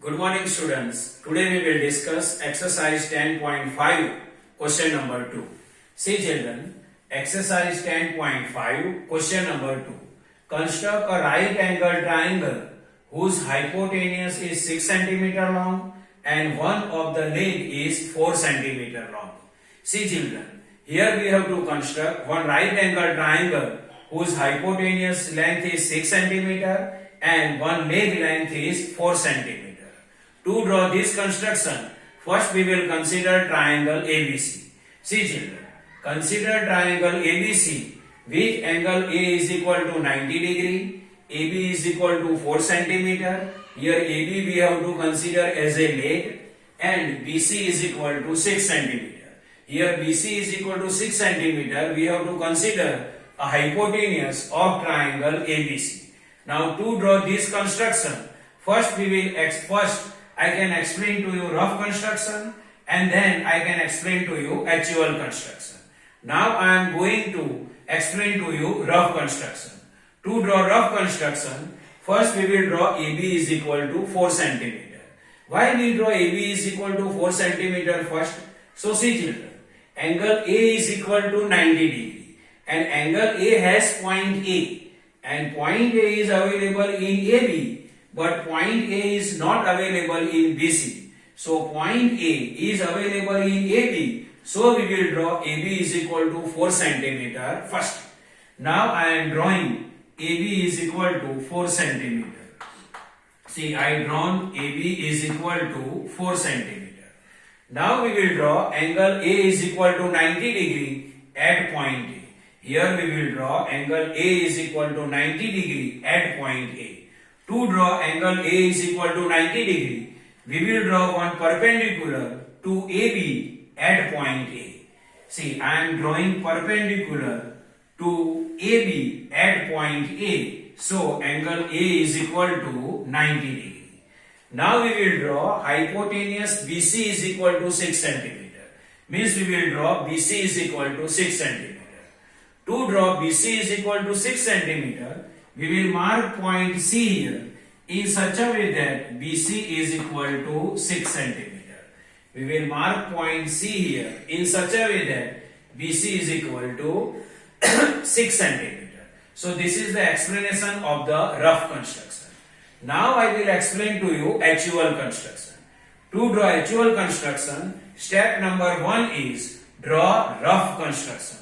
Good morning students. Today we will discuss exercise 10.5 question number 2. See children, exercise 10.5 question number 2. Construct a right angle triangle whose hypotenuse is 6 cm long and one of the leg is 4 cm long. See children, here we have to construct one right angle triangle whose hypotenuse length is 6 cm and one leg length is 4 cm. To draw this construction, first we will consider triangle ABC. See children, consider triangle ABC, which angle A is equal to 90 degree, AB is equal to 4 cm. Here AB we have to consider as a leg and BC is equal to 6 cm. Here BC is equal to 6 cm. We have to consider a hypotenuse of triangle ABC. Now to draw this construction, first I can explain to you rough construction and then I can explain to you actual construction. Now I am going to explain to you rough construction. To draw rough construction, first we will draw AB is equal to 4 cm. Why we draw AB is equal to 4 cm first? So see children, angle A is equal to 90 degree and angle A has point A and point A is available in AB. But point A is not available in BC. So point A is available in AB. So we will draw AB is equal to 4 cm first. Now I am drawing AB is equal to 4 cm. See, I drawn AB is equal to 4 cm. Now we will draw angle A is equal to 90 degree at point A. Here we will draw angle A is equal to 90 degree at point A. To draw angle A is equal to 90 degree, we will draw one perpendicular to AB at point A. See, I am drawing perpendicular to AB at point A. So, angle A is equal to 90 degree. Now we will draw hypotenuse BC is equal to 6 cm. Means we will draw BC is equal to 6 cm. To draw BC is equal to 6 cm, we will mark point C here in such a way that BC is equal to 6 cm. We will mark point C here in such a way that BC is equal to 6 cm. So this is the explanation of the rough construction. Now I will explain to you actual construction. To draw actual construction, step number 1 is draw rough construction.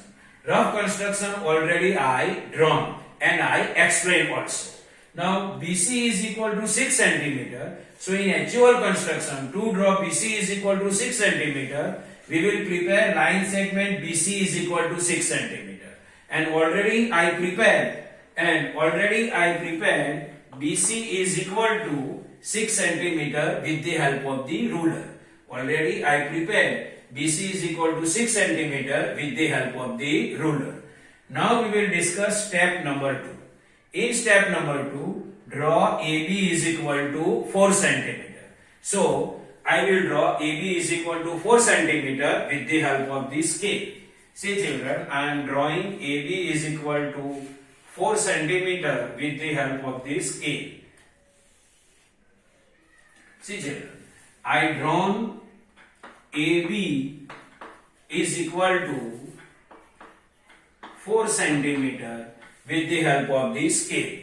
Rough construction already I drawn and I explain also. Now BC is equal to 6 cm. So in actual construction, to draw BC is equal to 6 cm, we will prepare line segment BC is equal to 6 cm. And already I prepared BC is equal to 6 cm with the help of the ruler. Already I prepared BC is equal to 6 cm with the help of the ruler. Now we will discuss step number 2. In step number 2, draw AB is equal to 4 cm. So, I will draw AB is equal to 4 cm with the help of the scale. See children, I am drawing AB is equal to 4 cm with the help of the scale. See children, I drawn AB is equal to 4 cm with the help of the scale.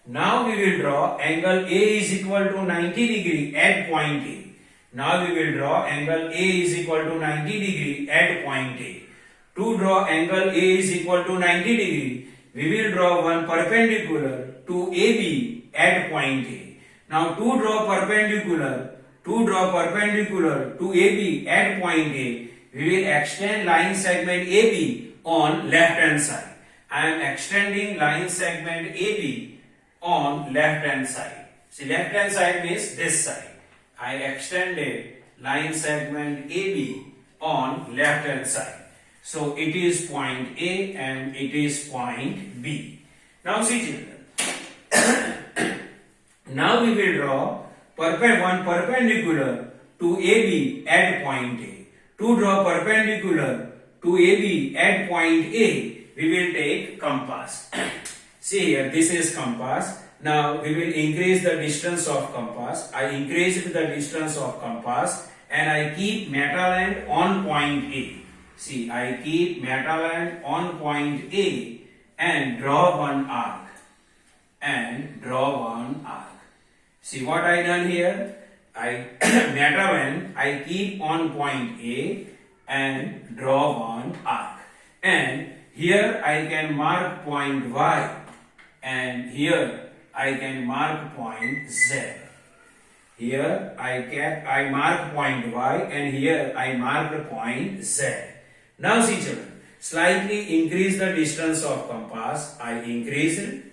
Now we will draw angle A is equal to 90 degree at point A. Now we will draw angle A is equal to 90 degree at point A. To draw angle A is equal to 90 degree, we will draw one perpendicular to AB at point A. Now to draw perpendicular to AB at point A, we will extend line segment AB on left hand side. I am extending line segment AB on left hand side. See, left hand side means this side. I extended line segment AB on left hand side. So it is point A and it is point B. Now see children. Now we will draw one perpendicular to AB at point A. To draw perpendicular to AB at point A, we will take compass. See here, this is compass Now we will increase the distance of compass. I increased the distance of compass and I keep metal end on point A. See, I keep metal end on point A and draw one arc. See what I done here? I metal end I keep on point A and draw one arc. And here I can mark point Y and here I can mark point Z. Here I mark point Y and here I mark the point Z. Now see children, slightly increase the distance of compass. I increase it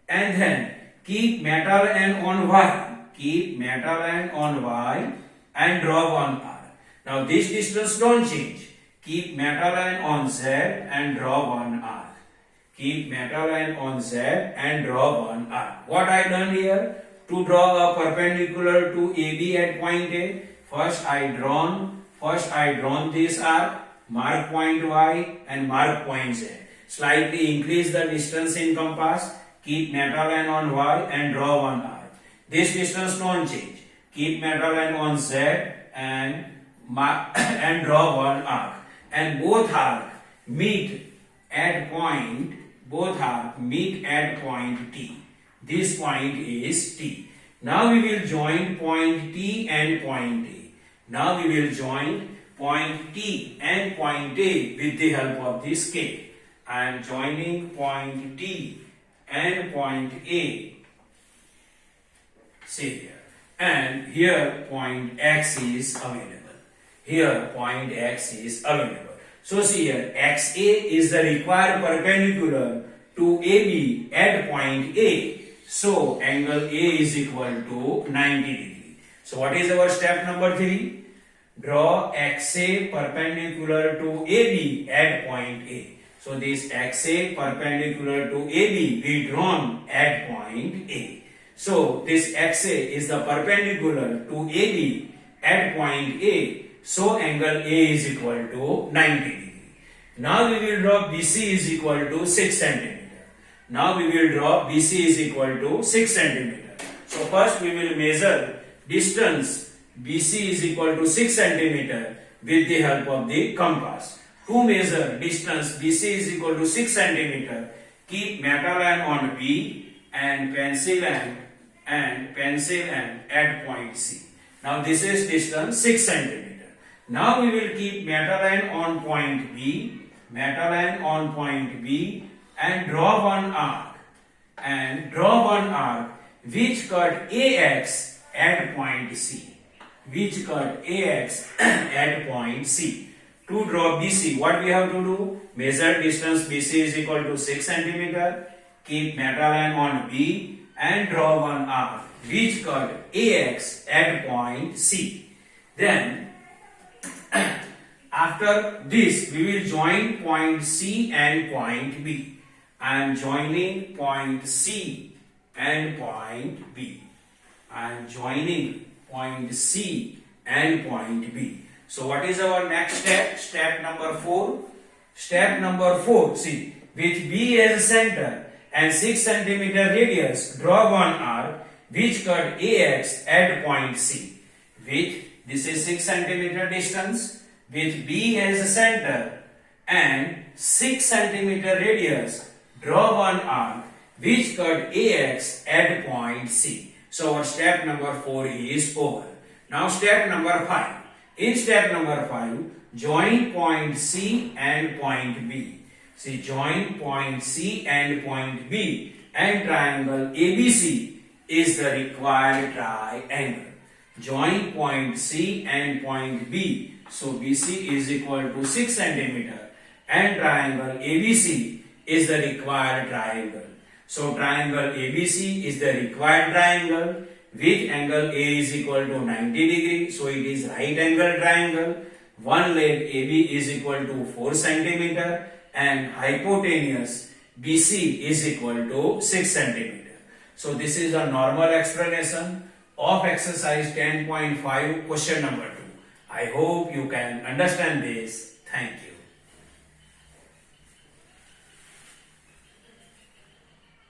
and then keep metal end on Y. Keep metal end on Y and draw one arc. Now this distance don't change. Keep metal end on Z and draw one arc. Keep metal end on Z and draw one arc. What I done here? To draw a perpendicular to AB at point A, first I drawn this arc, mark point Y and mark point Z. Slightly increase the distance in compass, keep metal end on Y and draw one arc. This distance don't change. Keep metal end on Z and draw one arc. And both arc meet at point T. This point is T. Now we will join point T and point A. Now we will join point T and point A with the help of this scale. I am joining point T and point A. See here. And here point X is available. Here point X is available. So see here, XA is the required perpendicular to AB at point A. So angle A is equal to 90 degree. So what is our step number 3? Draw XA perpendicular to AB at point A. So this XA perpendicular to AB be drawn at point A. So this XA is the perpendicular to AB at point A. So angle A is equal to 90 degree. Now we will draw BC is equal to 6 centimeter. Now we will draw BC is equal to 6 centimeter. So first we will measure distance BC is equal to 6 centimeter with the help of the compass. To measure distance BC is equal to 6 centimeter, keep metal end on B and pencil end at point C. Now this is distance 6 centimeter. Now we will keep metal end on point B, and draw one arc which cut AX at point C. To draw BC, what we have to do? Measure distance BC is equal to 6 centimeter. Keep metal end on B and draw one arc which cut AX at point C. Then after this we will join point C and point B. I am joining point C and point B. So what is our next step? Step number 4. See, with B as center and 6 centimeter radius, draw one arc which cut AX at point C. This is 6 centimeter distance. With B as a center and 6 centimeter radius, draw one arc which cut AX at point C. So our step number 4 is over. Now step number 5. In step number 5, join point C and point B. See, join point C and point B and triangle ABC is the required triangle. Join point C and point B. So BC is equal to 6 centimeter and triangle ABC is the required triangle. So triangle ABC is the required triangle with angle A is equal to 90 degree. So it is right angle triangle. One leg AB is equal to 4 centimeter and hypotenuse BC is equal to 6 centimeter. So this is a normal explanation of exercise 10.5 question number 2. I hope you can understand this. Thank you.